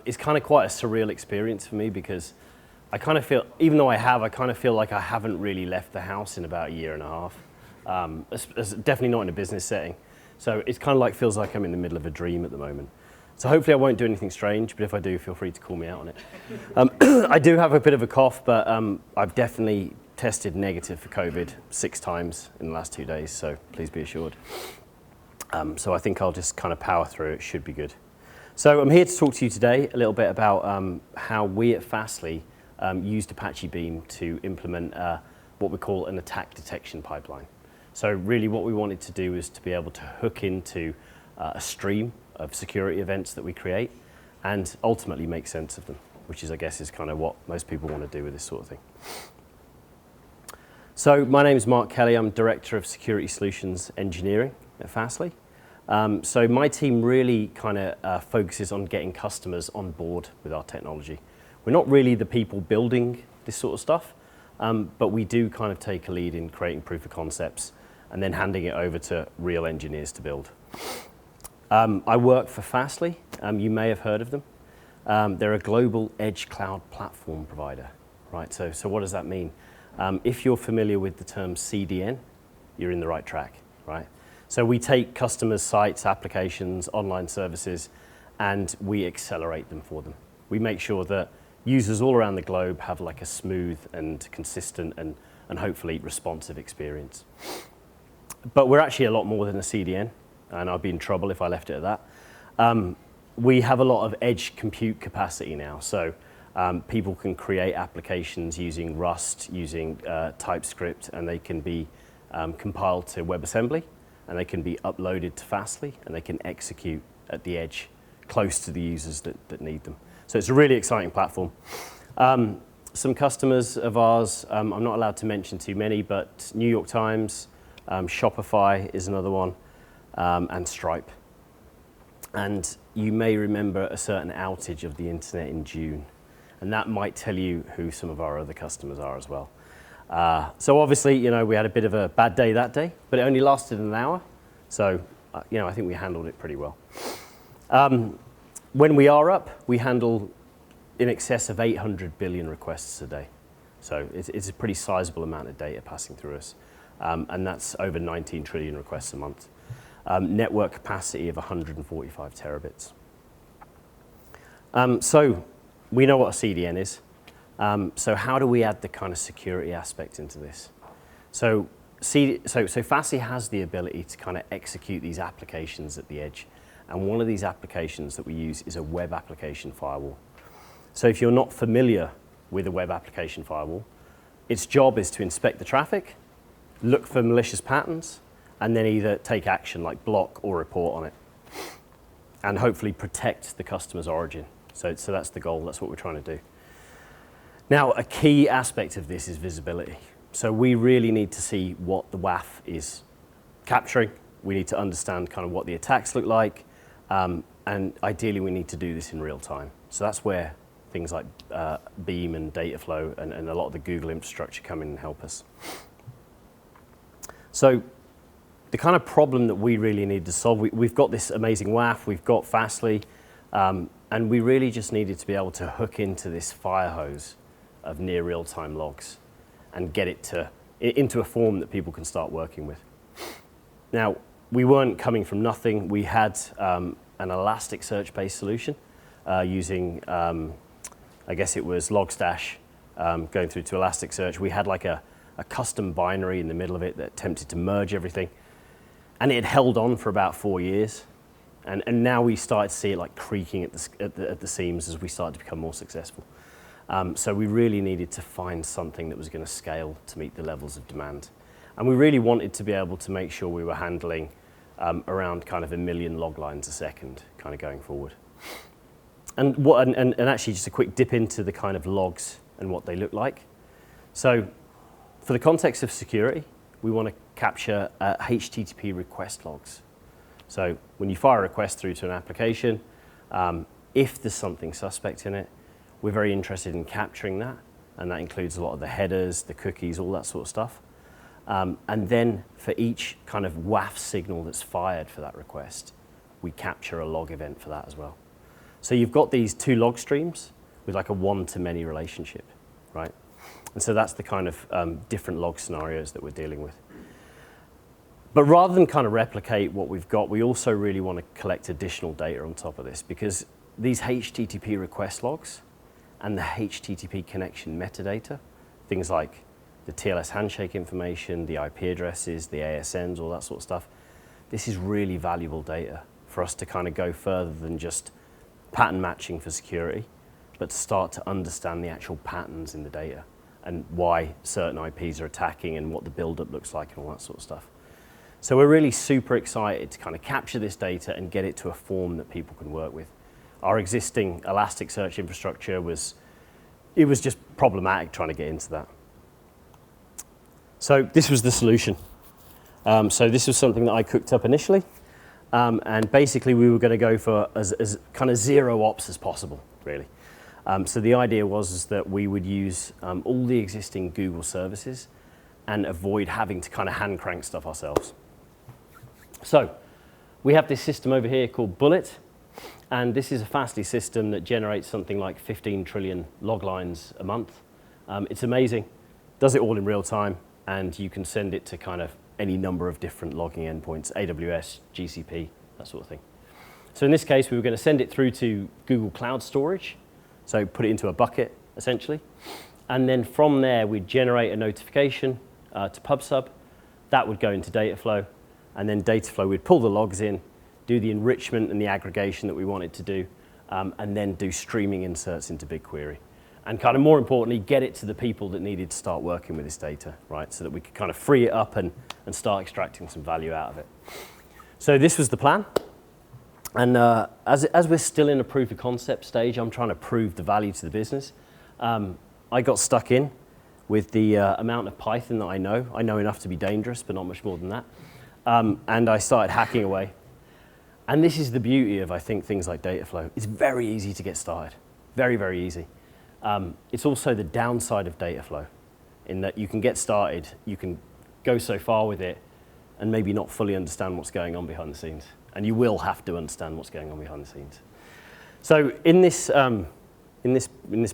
It's kind of quite a surreal experience for me because I kind of feel, even though I kind of feel like I haven't really left the house in about a year and a half. Definitely not in a business setting. So it kind of like feels like I'm in the middle of a dream at the moment. So hopefully I won't do anything strange, but if I do, feel free to call me out on it. I do have a bit of a cough, but I've definitely tested negative for COVID 6 times in the last 2 days, so please be assured. So I think I'll just kind of power through, it should be good. So I'm here to talk to you today a little bit about how we at Fastly used Apache Beam to implement what we call an attack detection pipeline. So really what we wanted to do is to be able to hook into a stream of security events that we create and ultimately make sense of them, which is, I guess, is kind of what most people want to do with this sort of thing. So my name is Mark Kelly. I'm Director of Security Solutions Engineering at Fastly. So my team really kind of focuses on getting customers on board with our technology. We're not really the people building this sort of stuff, but we do kind of take a lead in creating proof of concepts and then handing it over to real engineers to build. I work for Fastly. You may have heard of them. They're a global edge cloud platform provider, right? So what does that mean? If you're familiar with the term CDN, you're in the right track, right? So we take customers' sites, applications, online services, and we accelerate them for them. We make sure that users all around the globe have like a smooth and consistent and hopefully responsive experience. But we're actually a lot more than a CDN, and I'd be in trouble if I left it at that. We have a lot of edge compute capacity now, so people can create applications using Rust, using TypeScript, and they can be compiled to WebAssembly, and they can be uploaded to Fastly, and they can execute at the edge close to the users that need them. So it's a really exciting platform. Some customers of ours, I'm not allowed to mention too many, but New York Times, Shopify is another one, and Stripe. And you may remember a certain outage of the internet in June, and that might tell you who some of our other customers are as well. So obviously, you know, we had a bit of a bad day that day, but it only lasted an hour. So, you know, I think we handled it pretty well. When we are up, we handle in excess of 800 billion requests a day. So it's a pretty sizable amount of data passing through us. And that's over 19 trillion requests a month. Network capacity of 145 terabits. So we know what a CDN is. So how do we add the kind of security aspect into this? So Fastly has the ability to kind of execute these applications at the edge. And one of these applications that we use is a web application firewall. So if you're not familiar with a web application firewall, its job is to inspect the traffic, look for malicious patterns, and then either take action like block or report on it, and hopefully protect the customer's origin. So that's the goal, that's what we're trying to do. Now, a key aspect of this is visibility. So we really need to see what the WAF is capturing. We need to understand kind of what the attacks look like, and ideally we need to do this in real time. So that's where things like Beam and Dataflow and a lot of the Google infrastructure come in and help us. So the kind of problem that we really need to solve, we've got this amazing WAF, we've got Fastly, and we really just needed to be able to hook into this fire hose of near real-time logs and get it into a form that people can start working with. Now, we weren't coming from nothing. We had an Elasticsearch-based solution using, I guess it was Logstash going through to Elasticsearch. We had like a custom binary in the middle of it that attempted to merge everything. And it had held on for about 4 years. And now we started to see it like creaking at the seams as we started to become more successful. So we really needed to find something that was going to scale to meet the levels of demand. And we really wanted to be able to make sure we were handling around kind of 1 million log lines a second kind of going forward. And actually just a quick dip into the kind of logs and what they look like. So for the context of security, we want to capture HTTP request logs. So when you fire a request through to an application, if there's something suspect in it, we're very interested in capturing that. And that includes a lot of the headers, the cookies, all that sort of stuff. And then for each kind of WAF signal that's fired for that request, we capture a log event for that as well. So you've got these two log streams with like a one-to-many relationship, right? And so that's the kind of different log scenarios that we're dealing with. But rather than kind of replicate what we've got, we also really want to collect additional data on top of this, because these HTTP request logs and the HTTP connection metadata, things like the TLS handshake information, the IP addresses, the ASNs, all that sort of stuff, this is really valuable data for us to kind of go further than just pattern matching for security, but to start to understand the actual patterns in the data and why certain IPs are attacking and what the buildup looks like and all that sort of stuff. So we're really super excited to kind of capture this data and get it to a form that people can work with. Our existing Elasticsearch infrastructure was just problematic trying to get into that. So this was the solution. So this was something that I cooked up initially. And basically we were going to go for as kind of zero ops as possible, really. So the idea was that we would use all the existing Google services and avoid having to kind of hand crank stuff ourselves. So we have this system over here called Bullet, and this is a Fastly system that generates something like 15 trillion log lines a month. It's amazing, does it all in real time, and you can send it to kind of any number of different logging endpoints, AWS, GCP, that sort of thing. So in this case, we were going to send it through to Google Cloud Storage, so put it into a bucket, essentially. And then from there, we'd generate a notification to PubSub. That would go into Dataflow. And then Dataflow would pull the logs in, do the enrichment and the aggregation that we wanted to do, and then do streaming inserts into BigQuery. And kind of more importantly, get it to the people that needed to start working with this data, right? So that we could kind of free it up and start extracting some value out of it. So this was the plan. And as we're still in a proof of concept stage, I'm trying to prove the value to the business. I got stuck in with the amount of Python that I know. I know enough to be dangerous, but not much more than that. And I started hacking away. And this is the beauty of, I think, things like Dataflow. It's very easy to get started. Very, very easy. It's also the downside of Dataflow, in that you can get started, you can go so far with it, and maybe not fully understand what's going on behind the scenes. And you will have to understand what's going on behind the scenes. So in this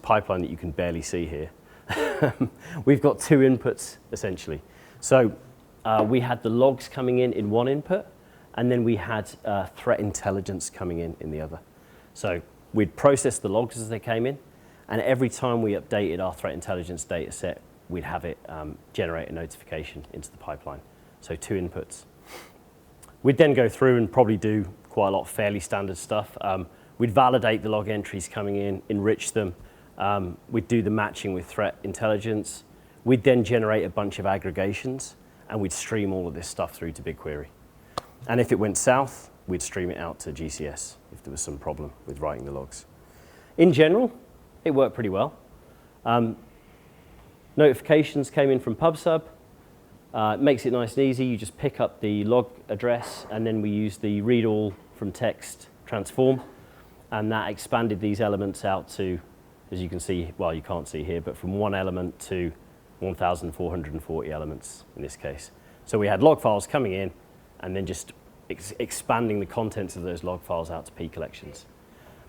pipeline that you can barely see here, we've got two inputs, essentially. So we had the logs coming in one input, and then we had threat intelligence coming in the other. So we'd process the logs as they came in, and every time we updated our threat intelligence data set, we'd have it generate a notification into the pipeline. So two inputs. We'd then go through and probably do quite a lot of fairly standard stuff. We'd validate the log entries coming in, enrich them. We'd do the matching with threat intelligence. We'd then generate a bunch of aggregations, and we'd stream all of this stuff through to BigQuery. And if it went south, we'd stream it out to GCS if there was some problem with writing the logs. In general, it worked pretty well. Notifications came in from PubSub. It makes it nice and easy. You just pick up the log address, and then we use the read all from text transform, and that expanded these elements out to, as you can see, well, you can't see here, but from one element to 1,440 elements in this case. So we had log files coming in, and then just expanding the contents of those log files out to P collections.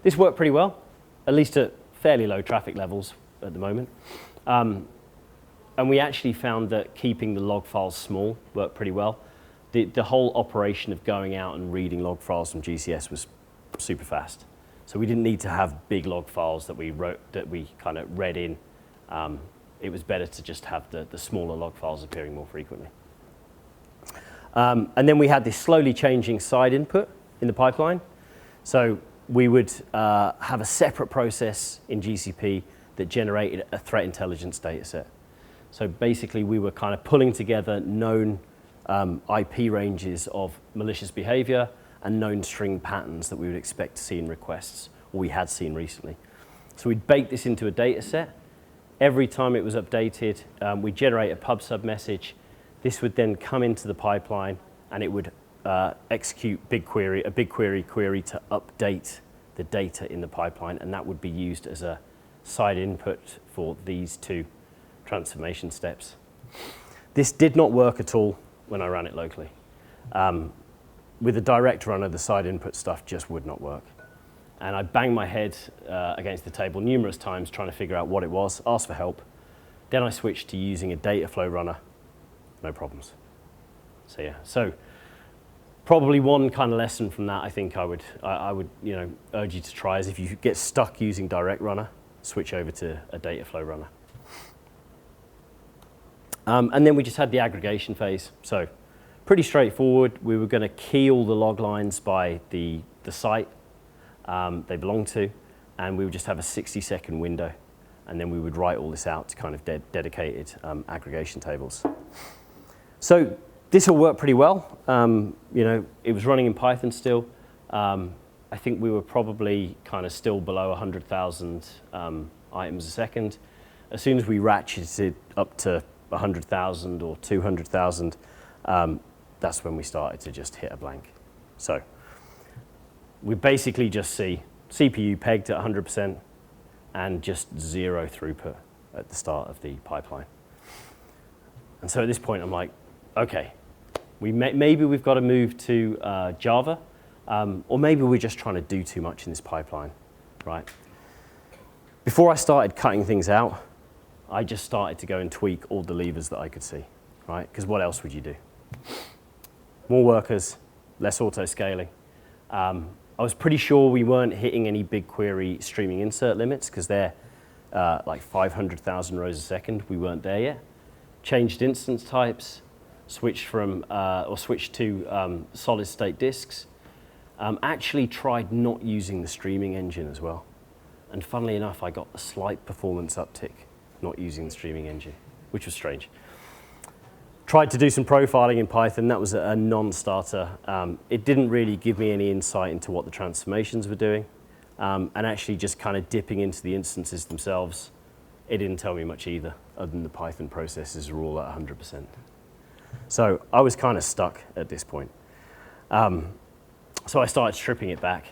This worked pretty well, at least at fairly low traffic levels at the moment. And we actually found that keeping the log files small worked pretty well. The whole operation of going out and reading log files from GCS was super fast. So we didn't need to have big log files that we kind of read in. It was better to just have the smaller log files appearing more frequently. And then we had this slowly changing side input in the pipeline. So we would have a separate process in GCP that generated a threat intelligence data set. So basically, we were kind of pulling together known IP ranges of malicious behavior and known string patterns that we would expect to see in requests, or we had seen recently. So we'd bake this into a data set. Every time it was updated, we'd generate a PubSub message. This would then come into the pipeline, and it would execute a BigQuery query to update the data in the pipeline, and that would be used as a side input for these two transformation steps. This did not work at all when I ran it locally. With a direct runner, the side input stuff just would not work. And I banged my head against the table numerous times trying to figure out what it was, asked for help. Then I switched to using a data flow runner, no problems. So yeah, so probably one kind of lesson from that I think I would urge you to try is if you get stuck using direct runner, switch over to a data flow runner. And then we just had the aggregation phase. So pretty straightforward. We were going to key all the log lines by the site they belong to, and we would just have a 60-second window, and then we would write all this out to kind of dedicated aggregation tables. So this all worked pretty well. It was running in Python still. I think we were probably kind of still below 100,000 items a second. As soon as we ratcheted up to 100,000 or 200,000, that's when we started to just hit a blank. So we basically just see CPU pegged at 100% and just zero throughput at the start of the pipeline. And so at this point, I'm like, okay, maybe we've got to move to Java, or maybe we're just trying to do too much in this pipeline, right? Before I started cutting things out, I just started to go and tweak all the levers that I could see, right? Because what else would you do? More workers, less auto-scaling. I was pretty sure we weren't hitting any BigQuery streaming insert limits because they're like 500,000 rows a second. We weren't there yet. Changed instance types, switched to solid state disks. Actually tried not using the streaming engine as well. And funnily enough, I got a slight performance uptick not using the streaming engine, which was strange. Tried to do some profiling in Python. That was a non-starter. It didn't really give me any insight into what the transformations were doing. And actually just kind of dipping into the instances themselves, it didn't tell me much either, other than the Python processes were all at 100%. So I was kind of stuck at this point. So I started stripping it back.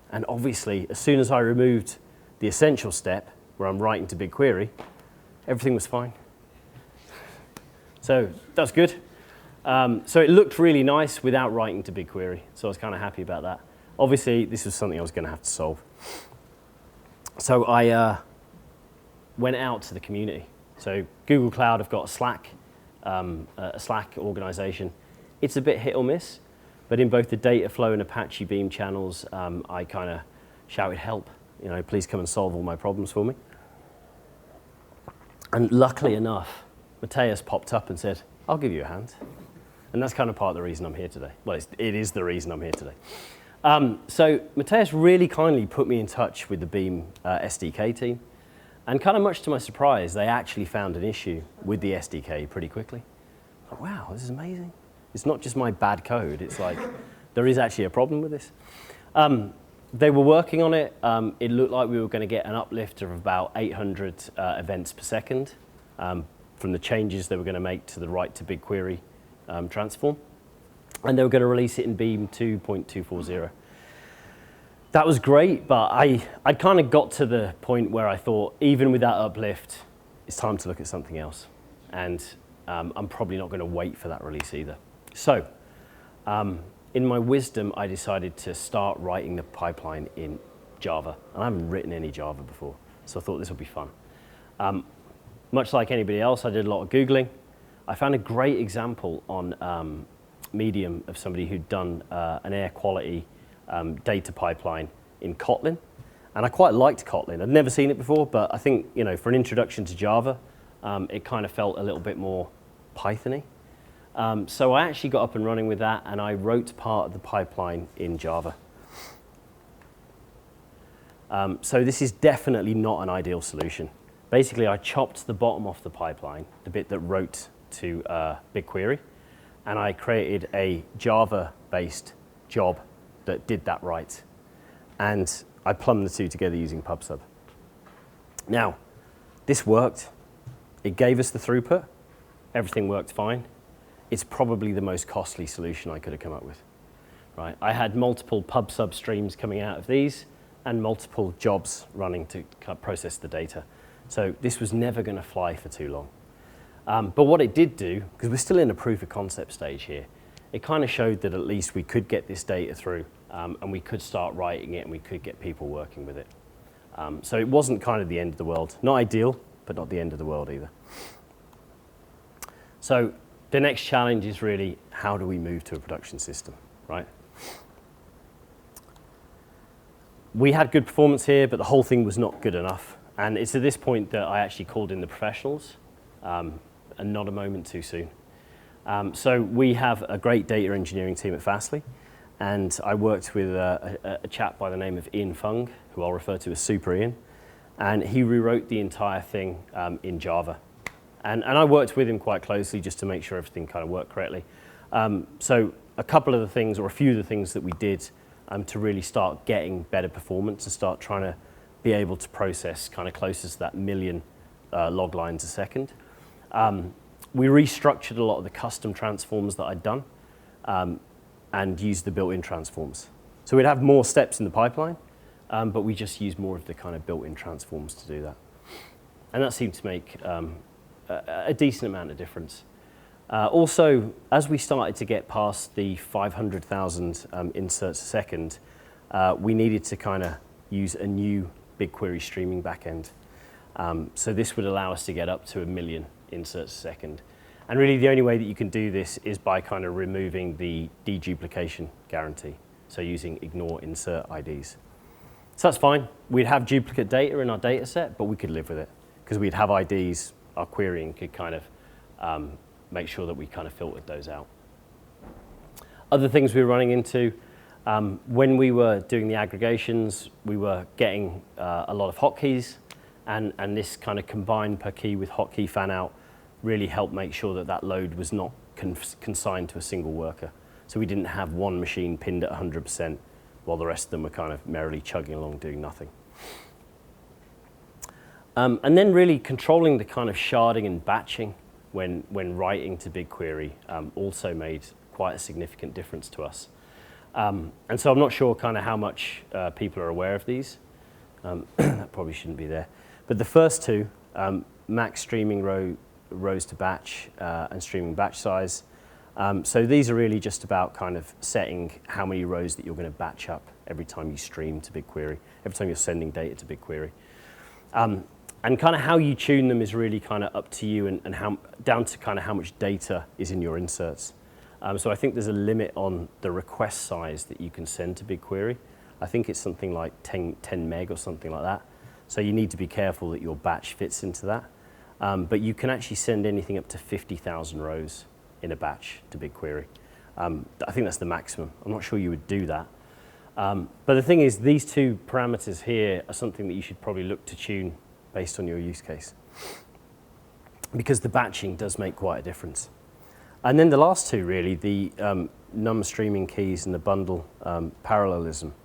And obviously, as soon as I removed the essential step, where I'm writing to BigQuery, everything was fine. So that's good. So it looked really nice without writing to BigQuery. So I was kind of happy about that. Obviously, this was something I was going to have to solve. So I went out to the community. So Google Cloud have got a Slack organization. It's a bit hit or miss, but in both the data flow and Apache Beam channels, I kind of shouted help. Please come and solve all my problems for me. And luckily enough, Matthias popped up and said, I'll give you a hand. And that's kind of part of the reason I'm here today. Well, it is the reason I'm here today. So Matthias really kindly put me in touch with the Beam SDK team. And kind of much to my surprise, they actually found an issue with the SDK pretty quickly. Like, wow, this is amazing. It's not just my bad code. It's like, there is actually a problem with this. They were working on it. It looked like we were going to get an uplift of about 800 events per second from the changes they were going to make to the write to BigQuery transform. And they were going to release it in Beam 2.240. That was great, but I kind of got to the point where I thought, even with that uplift, it's time to look at something else. And I'm probably not going to wait for that release either. So in my wisdom, I decided to start writing the pipeline in Java. And I haven't written any Java before, so I thought this would be fun. Much like anybody else, I did a lot of Googling. I found a great example on Medium of somebody who'd done an air quality data pipeline in Kotlin. And I quite liked Kotlin. I'd never seen it before, but I think for an introduction to Java, it kind of felt a little bit more Python-y. So I actually got up and running with that, and I wrote part of the pipeline in Java. So this is definitely not an ideal solution. Basically, I chopped the bottom off the pipeline, the bit that wrote to BigQuery, and I created a Java-based job that did that right. And I plumbed the two together using PubSub. Now, this worked. It gave us the throughput. Everything worked fine. It's probably the most costly solution I could have come up with. Right? I had multiple PubSub streams coming out of these and multiple jobs running to process the data. So this was never going to fly for too long. But what it did do, because we're still in a proof of concept stage here, it kind of showed that at least we could get this data through and we could start writing it and we could get people working with it. So it wasn't kind of the end of the world. Not ideal, but not the end of the world either. So the next challenge is really, how do we move to a production system, right? We had good performance here, but the whole thing was not good enough. And it's at this point that I actually called in the professionals, and not a moment too soon. So we have a great data engineering team at Fastly, and I worked with a chap by the name of Ian Fung, who I'll refer to as Super Ian, and he rewrote the entire thing in Java. And I worked with him quite closely just to make sure everything kind of worked correctly. So a couple of the things, or a few of the things that we did to really start getting better performance and start trying to be able to process kind of closer to that million log lines a second. We restructured a lot of the custom transforms that I'd done and used the built-in transforms. So we'd have more steps in the pipeline, but we just used more of the kind of built-in transforms to do that. And that seemed to make a decent amount of difference. Also, as we started to get past the 500,000 inserts a second, we needed to kind of use a new BigQuery streaming backend. So this would allow us to get up to 1 million inserts a second. And really the only way that you can do this is by kind of removing the deduplication guarantee. So using ignore insert IDs. So that's fine. We'd have duplicate data in our data set, but we could live with it because we'd have IDs. Our querying could kind of make sure that we kind of filtered those out. Other things we were running into, when we were doing the aggregations, we were getting a lot of hotkeys, and this kind of combined per key with hotkey fan out really helped make sure that that load was not consigned to a single worker. So we didn't have one machine pinned at 100% while the rest of them were kind of merrily chugging along doing nothing. And then really controlling the kind of sharding and batching when writing to BigQuery also made quite a significant difference to us. And so I'm not sure kind of how much people are aware of these. That probably shouldn't be there. But the first two, max streaming rows to batch and streaming batch size. So these are really just about kind of setting how many rows that you're going to batch up every time you stream to BigQuery, every time you're sending data to BigQuery. And kind of how you tune them is really kind of up to you and how, down to kind of how much data is in your inserts. So I think there's a limit on the request size that you can send to BigQuery. I think it's something like 10 meg or something like that. So you need to be careful that your batch fits into that. But you can actually send anything up to 50,000 rows in a batch to BigQuery. I think that's the maximum. I'm not sure you would do that. But the thing is, these two parameters here are something that you should probably look to tune based on your use case, because the batching does make quite a difference. And then the last two, really, the num streaming keys and the bundle parallelism.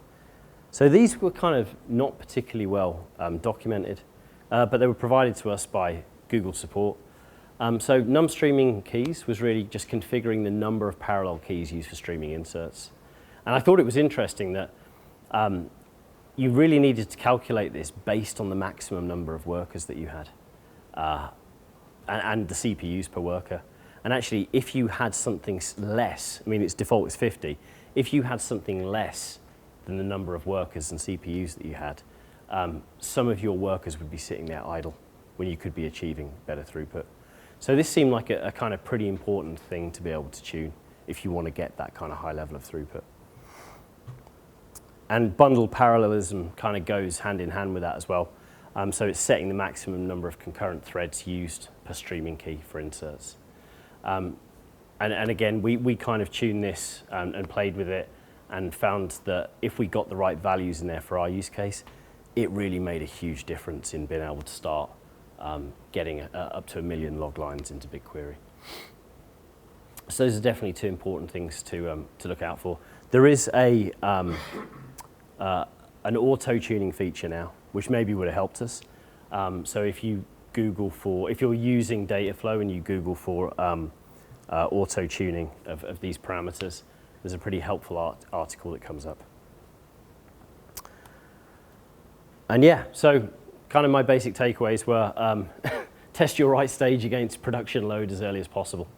So these were kind of not particularly well documented, but they were provided to us by Google support. So num streaming keys was really just configuring the number of parallel keys used for streaming inserts. And I thought it was interesting that you really needed to calculate this based on the maximum number of workers that you had and the CPUs per worker. And actually, if you had something less, I mean, its default is 50, if you had something less than the number of workers and CPUs that you had, some of your workers would be sitting there idle when you could be achieving better throughput. So this seemed like a kind of pretty important thing to be able to tune if you want to get that kind of high level of throughput. And bundle parallelism kind of goes hand in hand with that as well. So it's setting the maximum number of concurrent threads used per streaming key for inserts. And again, we kind of tuned this and played with it and found that if we got the right values in there for our use case, it really made a huge difference in being able to start getting up to 1 million log lines into BigQuery. So those are definitely two important things to look out for. There is an auto-tuning feature now, which maybe would have helped us. So if you Google for, if you're using Dataflow and you Google for auto-tuning of these parameters, there's a pretty helpful article that comes up. And yeah, so kind of my basic takeaways were test your write stage against production load as early as possible.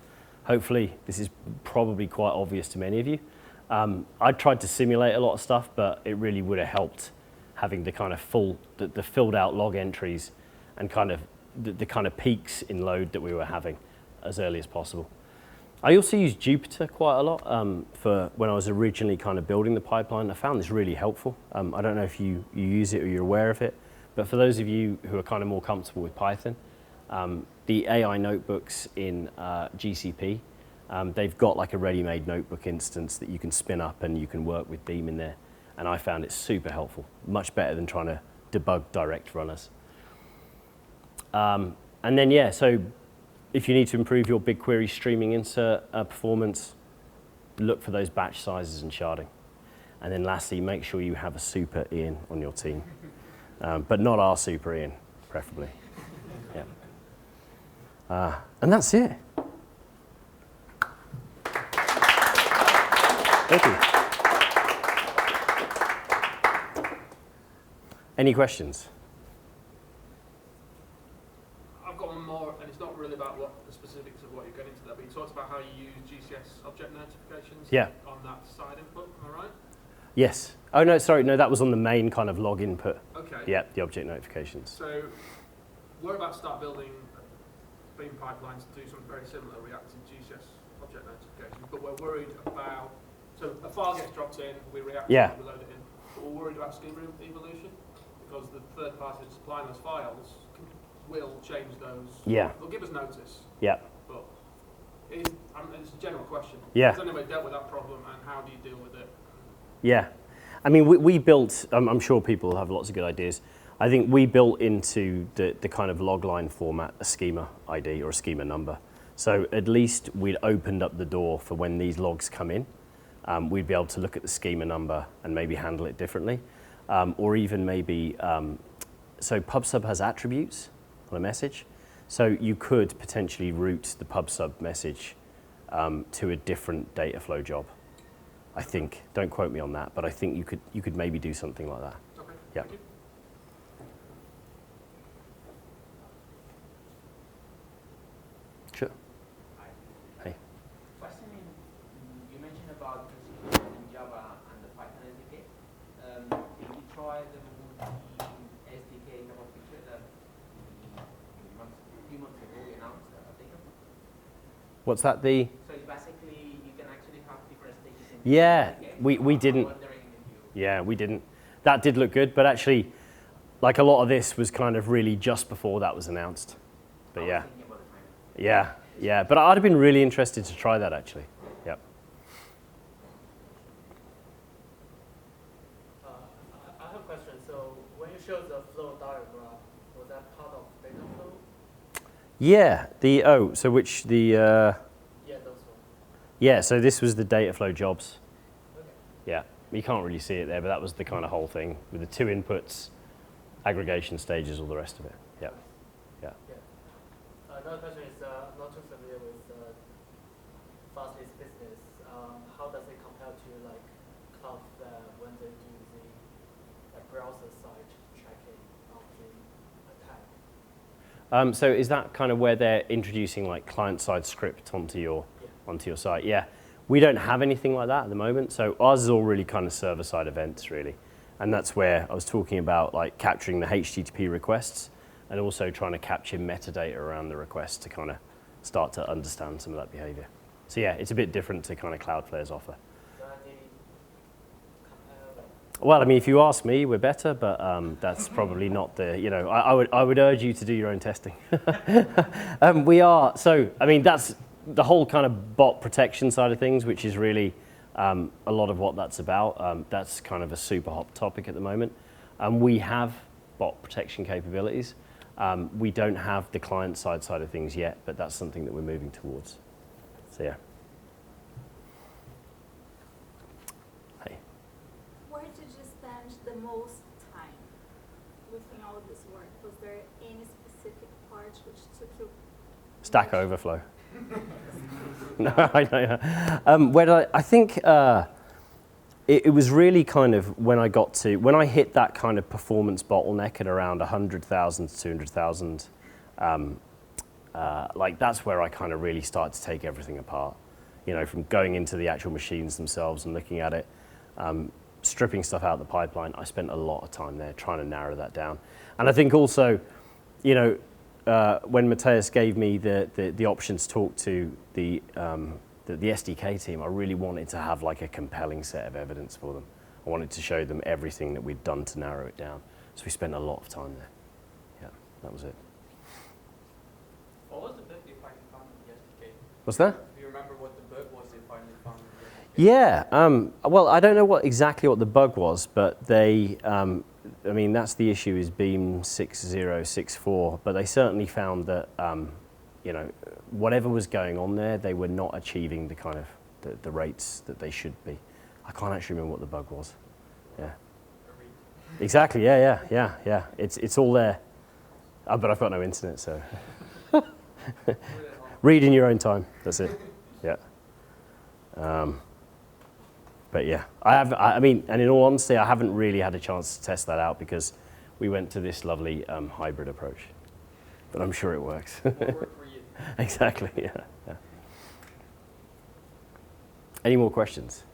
Hopefully, this is probably quite obvious to many of you. I tried to simulate a lot of stuff, but it really would have helped having the kind of the filled out log entries and kind of the kind of peaks in load that we were having as early as possible. I also used Jupyter quite a lot for when I was originally kind of building the pipeline. I found this really helpful. I don't know if you use it or you're aware of it, but for those of you who are kind of more comfortable with Python, the AI notebooks in GCP, they've got like a ready-made notebook instance that you can spin up and you can work with Beam in there. And I found it super helpful, much better than trying to debug direct runners. And then, yeah, so if you need to improve your BigQuery streaming insert performance, look for those batch sizes and sharding. And then lastly, make sure you have a super Ian on your team, but not our super Ian, preferably. Yeah. And that's it. Thank you. Any questions? I've got one more, and it's not really about the specifics of what you're getting to there, but you talked about how you use GCS object notifications on that side input, am I right? Yes. Oh, no, sorry, no, that was on the main kind of log input. Okay. Yeah, the object notifications. So we're about to start building Beam pipelines to do something very similar, reacting to GCS object notifications, but we're worried about, so a file gets dropped in, we react to it, we load it in, but we're worried about schema evolution, because the third party that's supplying those files will change those. Yeah. They'll give us notice. Yeah. But it's a general question. Yeah. Has anyone dealt with that problem, and how do you deal with it? Yeah. I mean, we built, I'm sure people have lots of good ideas. I think we built into the kind of logline format a schema ID or a schema number. So at least we'd opened up the door for when these logs come in. We'd be able to look at the schema number and maybe handle it differently. Or even maybe, so PubSub has attributes on a message. So you could potentially route the PubSub message to a different data flow job. I think, don't quote me on that, but I think you could maybe do something like that. Okay, yeah. Thank you. Sure. Hi. Hey. Question you mentioned about in Java and the Python SDK. Did you try the SDK type of feature that a few months ago we announced? What's that? The? So it's basically you can actually have different stages in Yeah, SDK. we didn't. Yeah, we didn't. That did look good, but actually, like a lot of this was kind of really just before that was announced. But yeah. Yeah, but I'd have been really interested to try that actually. Yep. I have a question. So when you showed the flow diagram, was that part of data flow? Yeah. Yeah, those ones. Yeah. So this was the data flow jobs. Okay. Yeah. You can't really see it there, but that was the kind of whole thing with the two inputs, aggregation stages, all the rest of it. Yeah. Yeah. Another question is, I'm not too familiar with Fastly's business. How does it compare to like Cloudflare when they do the browser side tracking of the attack? So is that kind of where they're introducing like client-side script onto your site? Yeah. We don't have anything like that at the moment. So ours is all really kind of server-side events, really. And that's where I was talking about like capturing the HTTP requests and also trying to capture metadata around the request to kind of start to understand some of that behavior. So yeah, it's a bit different to kind of Cloudflare's offer. Well, I mean, if you ask me, we're better, but that's probably not the, I would urge you to do your own testing. We are, so, I mean, that's the whole kind of bot protection side of things, which is really a lot of what that's about. That's kind of a super hot topic at the moment. We have bot protection capabilities. We don't have the client-side of things yet, but that's something that we're moving towards. So yeah. Hey. Where did you spend the most time within all of this work? Was there any specific part which took you? Stack Overflow. No, I know. I think it was really kind of when I hit that kind of performance bottleneck at around 100,000 to 200,000, like that's where I kind of really started to take everything apart. from going into the actual machines themselves and looking at it, stripping stuff out of the pipeline. I spent a lot of time there trying to narrow that down. And I think also, when Matthias gave me the option to talk to the SDK team, I really wanted to have like a compelling set of evidence for them. I wanted to show them everything that we'd done to narrow it down. So we spent a lot of time there. Yeah, that was it. What was the bug they finally found in the SDK? What's that? Do you remember what the bug was they finally found in the SDK? Yeah, well, I don't know exactly what the bug was, but they, that's the issue is Beam 6064, but they certainly found that, whatever was going on there, they were not achieving the kind of the rates that they should be. I can't actually remember what the bug was. Yeah. Exactly, yeah. It's all there. But I've got no internet, so. Read in your own time, that's it. Yeah. But yeah, and in all honesty, I haven't really had a chance to test that out because we went to this lovely hybrid approach. But I'm sure it works. What worked for you? Exactly, yeah. Any more questions?